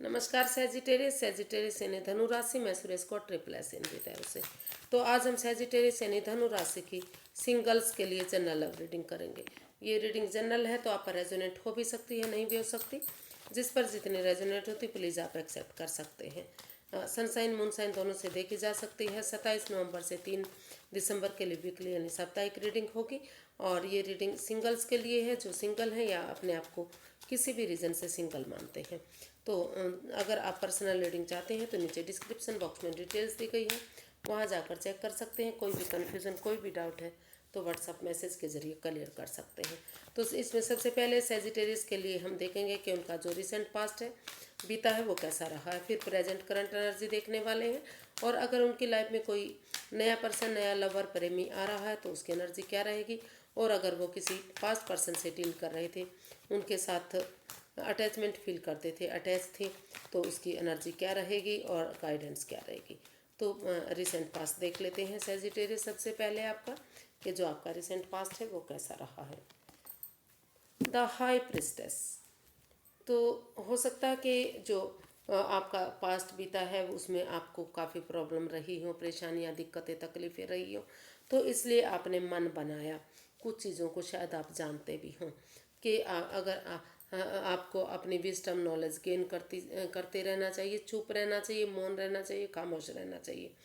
नमस्कार सेजिटेरियस यानी धनु राशि। मैं सुरेश को ट्रिपल एस इन तरह से। तो आज हम सेजिटेरियस यानी धनु राशि की सिंगल्स के लिए जनरल रीडिंग करेंगे। ये रीडिंग जनरल है तो आप पर रेजोनेट हो भी सकती है, नहीं भी हो सकती। जिस पर जितनी रेजोनेट होती प्लीज़ आप एक्सेप्ट कर सकते हैं। सनसाइन मूनसाइन दोनों से देखी जा सकती है। 27 नवंबर से 3 दिसंबर के लिए वीकली यानी साप्ताहिक रीडिंग होगी। और ये रीडिंग सिंगल्स के लिए है जो सिंगल है या अपने आप को किसी भी रीज़न से सिंगल मानते हैं। तो अगर आप पर्सनल रीडिंग चाहते हैं तो नीचे डिस्क्रिप्शन बॉक्स में डिटेल्स दी गई है, वहाँ जाकर चेक कर सकते हैं। कोई भी कन्फ्यूज़न कोई भी डाउट है तो व्हाट्सअप मैसेज के ज़रिए क्लियर कर सकते हैं। तो इसमें सबसे पहले सेजिटेरियस के लिए हम देखेंगे कि उनका जो रिसेंट पास्ट है बीता है वो कैसा रहा है। फिर प्रेजेंट करंट एनर्जी देखने वाले हैं। और अगर उनकी लाइफ में कोई नया पर्सन, नया लवर, प्रेमी आ रहा है तो उसकी एनर्जी क्या रहेगी। और अगर वो किसी पास्ट पर्सन से डील कर रहे थे, उनके साथ अटैचमेंट फील करते थे, अटैच थे, तो उसकी एनर्जी क्या रहेगी और गाइडेंस क्या रहेगी। तो रिसेंट पास्ट देख लेते हैं सेजिटेरियस सबसे पहले आपका, कि जो आपका रिसेंट पास्ट है वो कैसा रहा है। The high priestess. तो हो सकता है कि जो आपका पास्ट बीता है उसमें आपको काफ़ी प्रॉब्लम रही हो, परेशानियाँ, दिक्कतें, तकलीफ़ें रही हो, तो इसलिए आपने मन बनाया। कुछ चीज़ों को शायद आप जानते भी हों कि आपको अपनी विजडम नॉलेज गेन करते रहना चाहिए, चुप रहना चाहिए, मौन रहना चाहिए, खामोश रहना चाहिए।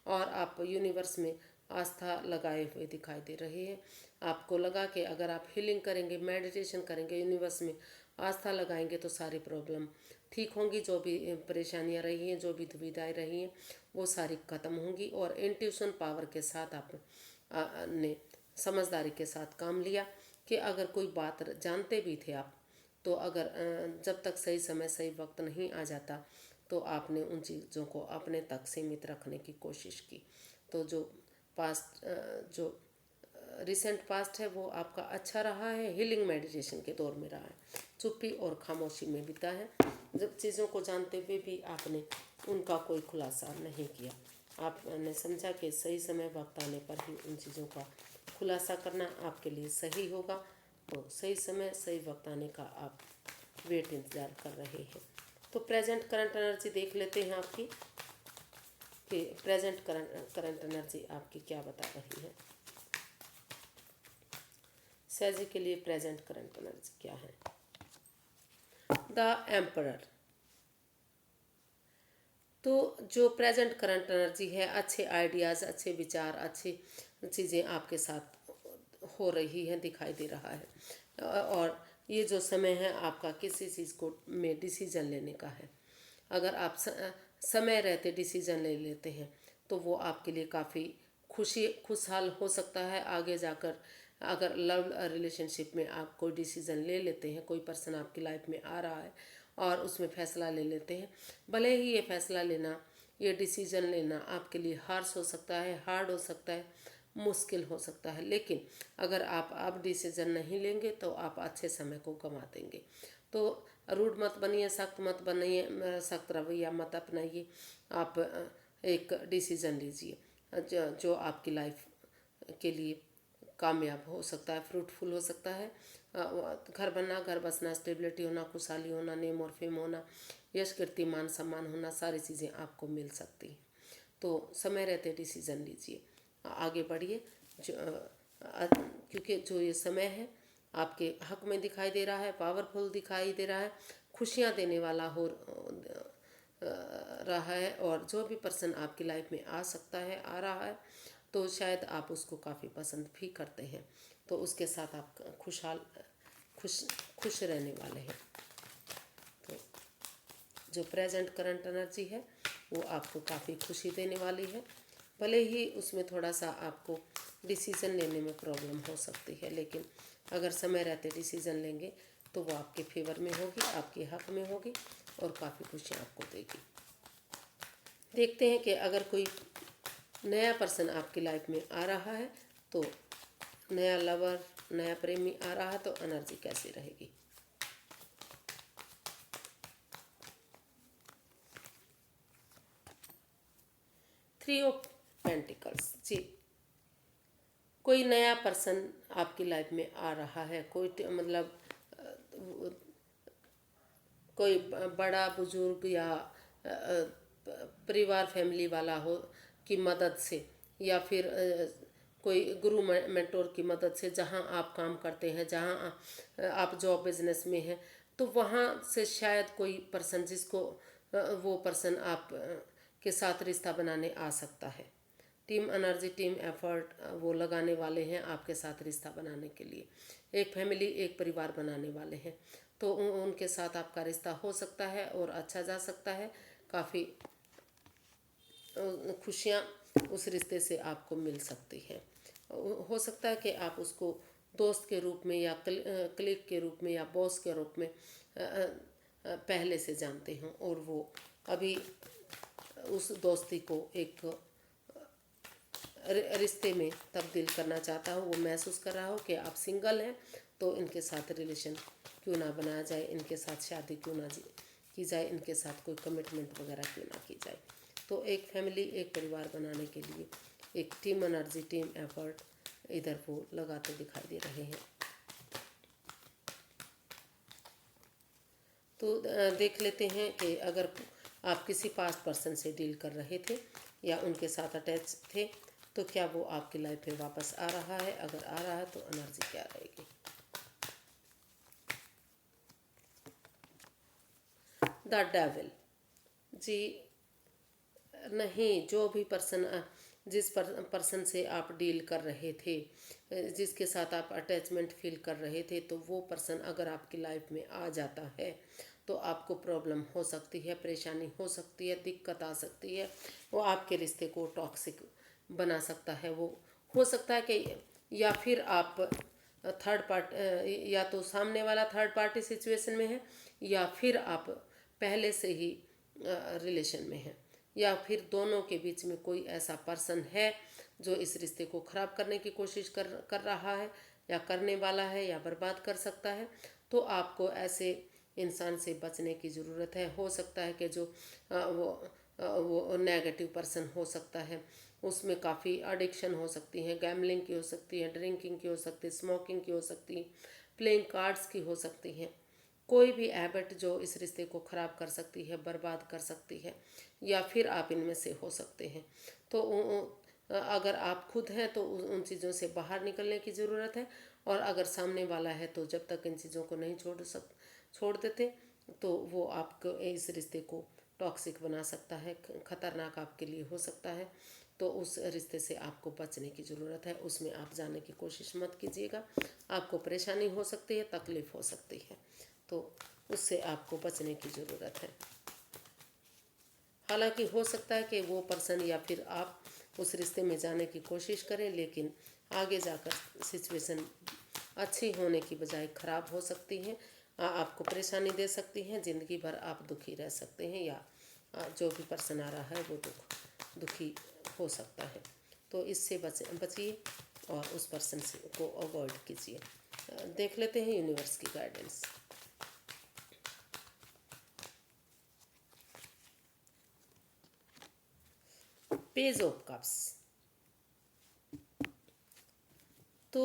और आप यूनिवर्स में आस्था लगाए हुए दिखाई दे रहे हैं। आपको लगा कि अगर आप हीलिंग करेंगे, मेडिटेशन करेंगे, यूनिवर्स में आस्था लगाएंगे तो सारी प्रॉब्लम ठीक होंगी। जो भी परेशानियां रही हैं, जो भी दुविधाएं रही हैं, वो सारी ख़त्म होंगी। और इंट्यूशन पावर के साथ आप ने समझदारी के साथ काम लिया कि अगर कोई बात जानते भी थे आप, तो अगर जब तक सही समय सही वक्त नहीं आ जाता तो आपने उन चीज़ों को अपने तक सीमित रखने की कोशिश की। तो जो पास्ट जो रिसेंट पास्ट है वो आपका अच्छा रहा है, हीलिंग मेडिटेशन के दौर में रहा है, चुप्पी और खामोशी में बीता है। जब चीज़ों को जानते हुए भी आपने उनका कोई खुलासा नहीं किया, आपने समझा कि सही समय वक्त आने पर ही उन चीज़ों का खुलासा करना आपके लिए सही होगा। तो सही समय सही वक्त आने का आप वेट इंतज़ार कर रहे हैं। तो प्रेजेंट करंट एनर्जी देख लेते हैं आपकी, कि प्रेजेंट करंट एनर्जी आपकी क्या बता रही है। सैजी के लिए प्रेजेंट करंट एनर्जी क्या है। The emperor. तो जो प्रेजेंट करंट एनर्जी है, अच्छे आइडियाज़, अच्छे विचार, अच्छी चीज़ें आपके साथ हो रही हैं, दिखाई दे रहा है। और ये जो समय है आपका किसी चीज़ को में डिसीजन लेने का है। अगर आप समय रहते डिसीजन ले लेते हैं तो वो आपके लिए काफ़ी खुशहाल हो सकता है आगे जाकर। अगर लव रिलेशनशिप में आप कोई डिसीज़न ले लेते हैं, कोई पर्सन आपकी लाइफ में आ रहा है और उसमें फ़ैसला ले लेते हैं, भले ही ये फ़ैसला लेना, ये डिसीज़न लेना आपके लिए हार्श हो सकता है, हार्ड हो सकता है, मुश्किल हो सकता है, लेकिन अगर आप अब डिसीज़न नहीं लेंगे तो आप अच्छे समय को गंवा देंगे। तो रूड मत बनिए, सख्त मत बनिए, सख्त रवैया मत अपनाइए। आप एक डिसीज़न लीजिए जो आपकी लाइफ के लिए कामयाब हो सकता है, फ्रूटफुल हो सकता है। घर बनना, घर बसना, स्टेबिलिटी होना, खुशहाली होना, नेम और फेम होना, यश, कीर्ति, मान सम्मान होना, सारी चीज़ें आपको मिल सकती हैं। तो समय रहते डिसीज़न लीजिए, आगे बढ़िए। क्योंकि जो ये समय है आपके हक में दिखाई दे रहा है, पावरफुल दिखाई दे रहा है, खुशियाँ देने वाला हो रहा है। और जो भी पर्सन आपकी लाइफ में आ सकता है, आ रहा है, तो शायद आप उसको काफ़ी पसंद भी करते हैं। तो उसके साथ आप खुश रहने वाले हैं। तो जो प्रेजेंट करंट एनर्जी है वो आपको काफ़ी खुशी देने वाली है। भले ही उसमें थोड़ा सा आपको डिसीज़न लेने में प्रॉब्लम हो सकती है, लेकिन अगर समय रहते डिसीज़न लेंगे तो वो आपके फेवर में होगी, आपके हक में होगी और काफ़ी खुशियाँ आपको देगी। देखते हैं कि अगर कोई नया पर्सन आपकी लाइफ में आ रहा है, तो नया लवर, नया प्रेमी आ रहा है तो एनर्जी कैसी रहेगी। Three of pentacles. जी, कोई नया पर्सन आपकी लाइफ में आ रहा है, कोई मतलब कोई बड़ा बुजुर्ग या परिवार फैमिली वाला हो की मदद से, या फिर कोई गुरु मेंटोर की मदद से, जहाँ आप काम करते हैं, जहाँ आप जॉब बिजनेस में हैं, तो वहाँ से शायद कोई पर्सन जिसको वो पर्सन आप के साथ रिश्ता बनाने आ सकता है। टीम एनर्जी, टीम एफर्ट वो लगाने वाले हैं आपके साथ रिश्ता बनाने के लिए। एक फैमिली, एक परिवार बनाने वाले हैं, तो उनके साथ आपका रिश्ता हो सकता है और अच्छा जा सकता है। काफ़ी खुशियाँ उस रिश्ते से आपको मिल सकती हैं। हो सकता है कि आप उसको दोस्त के रूप में या क्लिक के रूप में या बॉस के रूप में पहले से जानते हों, और वो अभी उस दोस्ती को एक रिश्ते में तब्दील करना चाहता हो। वो महसूस कर रहा हो कि आप सिंगल हैं, तो इनके साथ रिलेशन क्यों ना बनाया जाए, इनके साथ शादी क्यों ना की जाए, इनके साथ कोई कमिटमेंट वगैरह क्यों ना की जाए। तो एक फैमिली, एक परिवार बनाने के लिए एक टीम एनर्जी, टीम एफर्ट इधर वो लगाते दिखाई दे रहे हैं। तो देख लेते हैं कि अगर आप किसी पास्ट पर्सन से डील कर रहे थे या उनके साथ अटैच थे, तो क्या वो आपकी लाइफ में वापस आ रहा है। अगर आ रहा है तो एनर्जी क्या रहेगी। द डेविल जी, नहीं, जो भी पर्सन जिस पर्सन से आप डील कर रहे थे, जिसके साथ आप अटैचमेंट फील कर रहे थे, तो वो पर्सन अगर आपकी लाइफ में आ जाता है तो आपको प्रॉब्लम हो सकती है, परेशानी हो सकती है, दिक्कत आ सकती है। वो आपके रिश्ते को टॉक्सिक बना सकता है। वो हो सकता है कि या फिर आप थर्ड पार्ट, या तो सामने वाला थर्ड पार्टी सिचुएशन में है, या फिर आप पहले से ही रिलेशन में हैं, या फिर दोनों के बीच में कोई ऐसा पर्सन है जो इस रिश्ते को ख़राब करने की कोशिश कर रहा है, या करने वाला है, या बर्बाद कर सकता है। तो आपको ऐसे इंसान से बचने की ज़रूरत है। हो सकता है कि जो वो नेगेटिव पर्सन हो सकता है, उसमें काफ़ी एडिक्शन हो सकती है, गैमलिंग की हो सकती है, ड्रिंकिंग की हो सकती है, स्मोकिंग की हो सकती है, प्लेइंग कार्ड्स की हो सकती हैं। कोई भी हैबिट जो इस रिश्ते को ख़राब कर सकती है, बर्बाद कर सकती है, या फिर आप इनमें से हो सकते हैं। तो अगर आप खुद हैं तो उन चीज़ों से बाहर निकलने की ज़रूरत है, और अगर सामने वाला है तो जब तक इन चीज़ों को नहीं छोड़ देते, तो वो आपको इस रिश्ते को टॉक्सिक बना सकता है, ख़तरनाक आपके लिए हो सकता है। तो उस रिश्ते से आपको बचने की ज़रूरत है, उसमें आप जाने की कोशिश मत कीजिएगा। आपको परेशानी हो सकती है, तकलीफ़ हो सकती है, तो उससे आपको बचने की ज़रूरत है। हालांकि हो सकता है कि वो पर्सन या फिर आप उस रिश्ते में जाने की कोशिश करें, लेकिन आगे जाकर सिचुएशन अच्छी होने की बजाय ख़राब हो सकती हैं, आपको परेशानी दे सकती हैं, ज़िंदगी भर आप दुखी रह सकते हैं, या जो भी पर्सन आ रहा है वो दुखी हो सकता है। तो इससे बचिए और उस पर्सन से को अवॉइड कीजिए। देख लेते हैं यूनिवर्स की गाइडेंस। पेज ऑफ कप्स, तो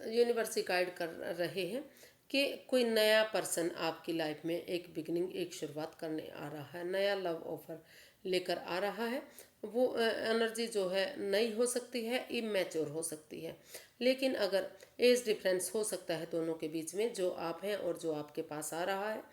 यूनिवर्स गाइड कर रहे हैं कि कोई नया पर्सन आपकी लाइफ में एक बिगनिंग, एक शुरुआत करने आ रहा है, नया लव ऑफर लेकर आ रहा है। वो एनर्जी जो है नई हो सकती है, इमेच्योर हो सकती है, लेकिन अगर एज डिफरेंस हो सकता है दोनों के बीच में, जो आप हैं और जो आपके पास आ रहा है,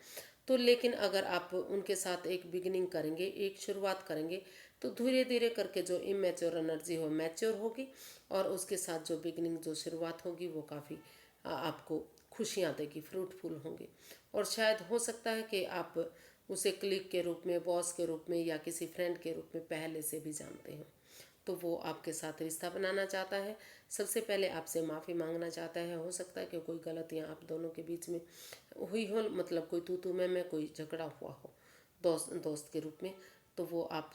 तो लेकिन अगर आप उनके साथ एक बिगिनिंग करेंगे, एक शुरुआत करेंगे, तो धीरे धीरे करके जो इमेच्योर एनर्जी हो मैच्योर होगी, और उसके साथ जो बिगिनिंग, जो शुरुआत होगी, वो काफ़ी आपको खुशियाँ देगी, फ्रूटफुल होंगे। और शायद हो सकता है कि आप उसे क्लिक के रूप में, बॉस के रूप में, या किसी फ्रेंड के रूप में पहले से भी जानते हो, तो वो आपके साथ रिश्ता बनाना चाहता है। सबसे पहले आपसे माफ़ी मांगना चाहता है। हो सकता है कि कोई गलतियाँ आप दोनों के बीच में हुई हो, मतलब कोई तू में कोई झगड़ा हुआ हो दोस्त के रूप में, तो वो आप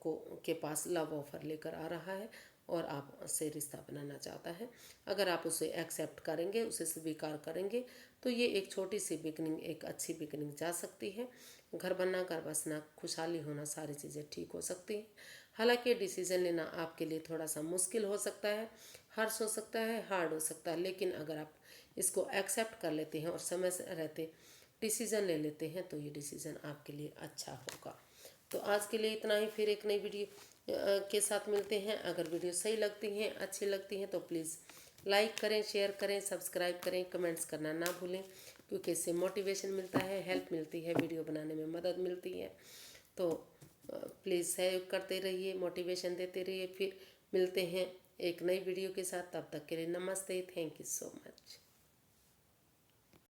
को के पास लव ऑफर लेकर आ रहा है और आपसे रिश्ता बनाना चाहता है। अगर आप उसे एक्सेप्ट करेंगे, उसे स्वीकार करेंगे, तो ये एक छोटी सी बिगनिंग, एक अच्छी बिगनिंग जा सकती है। घर बनना, घर बसना, खुशहाली होना, सारी चीज़ें ठीक हो सकती हैं। हालांकि डिसीजन लेना आपके लिए थोड़ा सा मुश्किल हो सकता है, हर्ष हो सकता है, हार्ड हो सकता है, लेकिन अगर आप इसको एक्सेप्ट कर लेते हैं और समय से रहते डिसीज़न ले लेते हैं तो ये डिसीज़न आपके लिए अच्छा होगा। तो आज के लिए इतना ही, फिर एक नई वीडियो के साथ मिलते हैं। अगर वीडियो सही लगती हैं, अच्छी लगती हैं, तो प्लीज़ लाइक करें, शेयर करें, सब्सक्राइब करें, कमेंट्स करना ना भूलें, क्योंकि इससे मोटिवेशन मिलता है, हेल्प मिलती है, वीडियो बनाने में मदद मिलती है। तो प्लीज़ सहयोग करते रहिए, मोटिवेशन देते रहिए। फिर मिलते हैं एक नई वीडियो के साथ, तब तक के लिए नमस्ते, थैंक यू सो मच।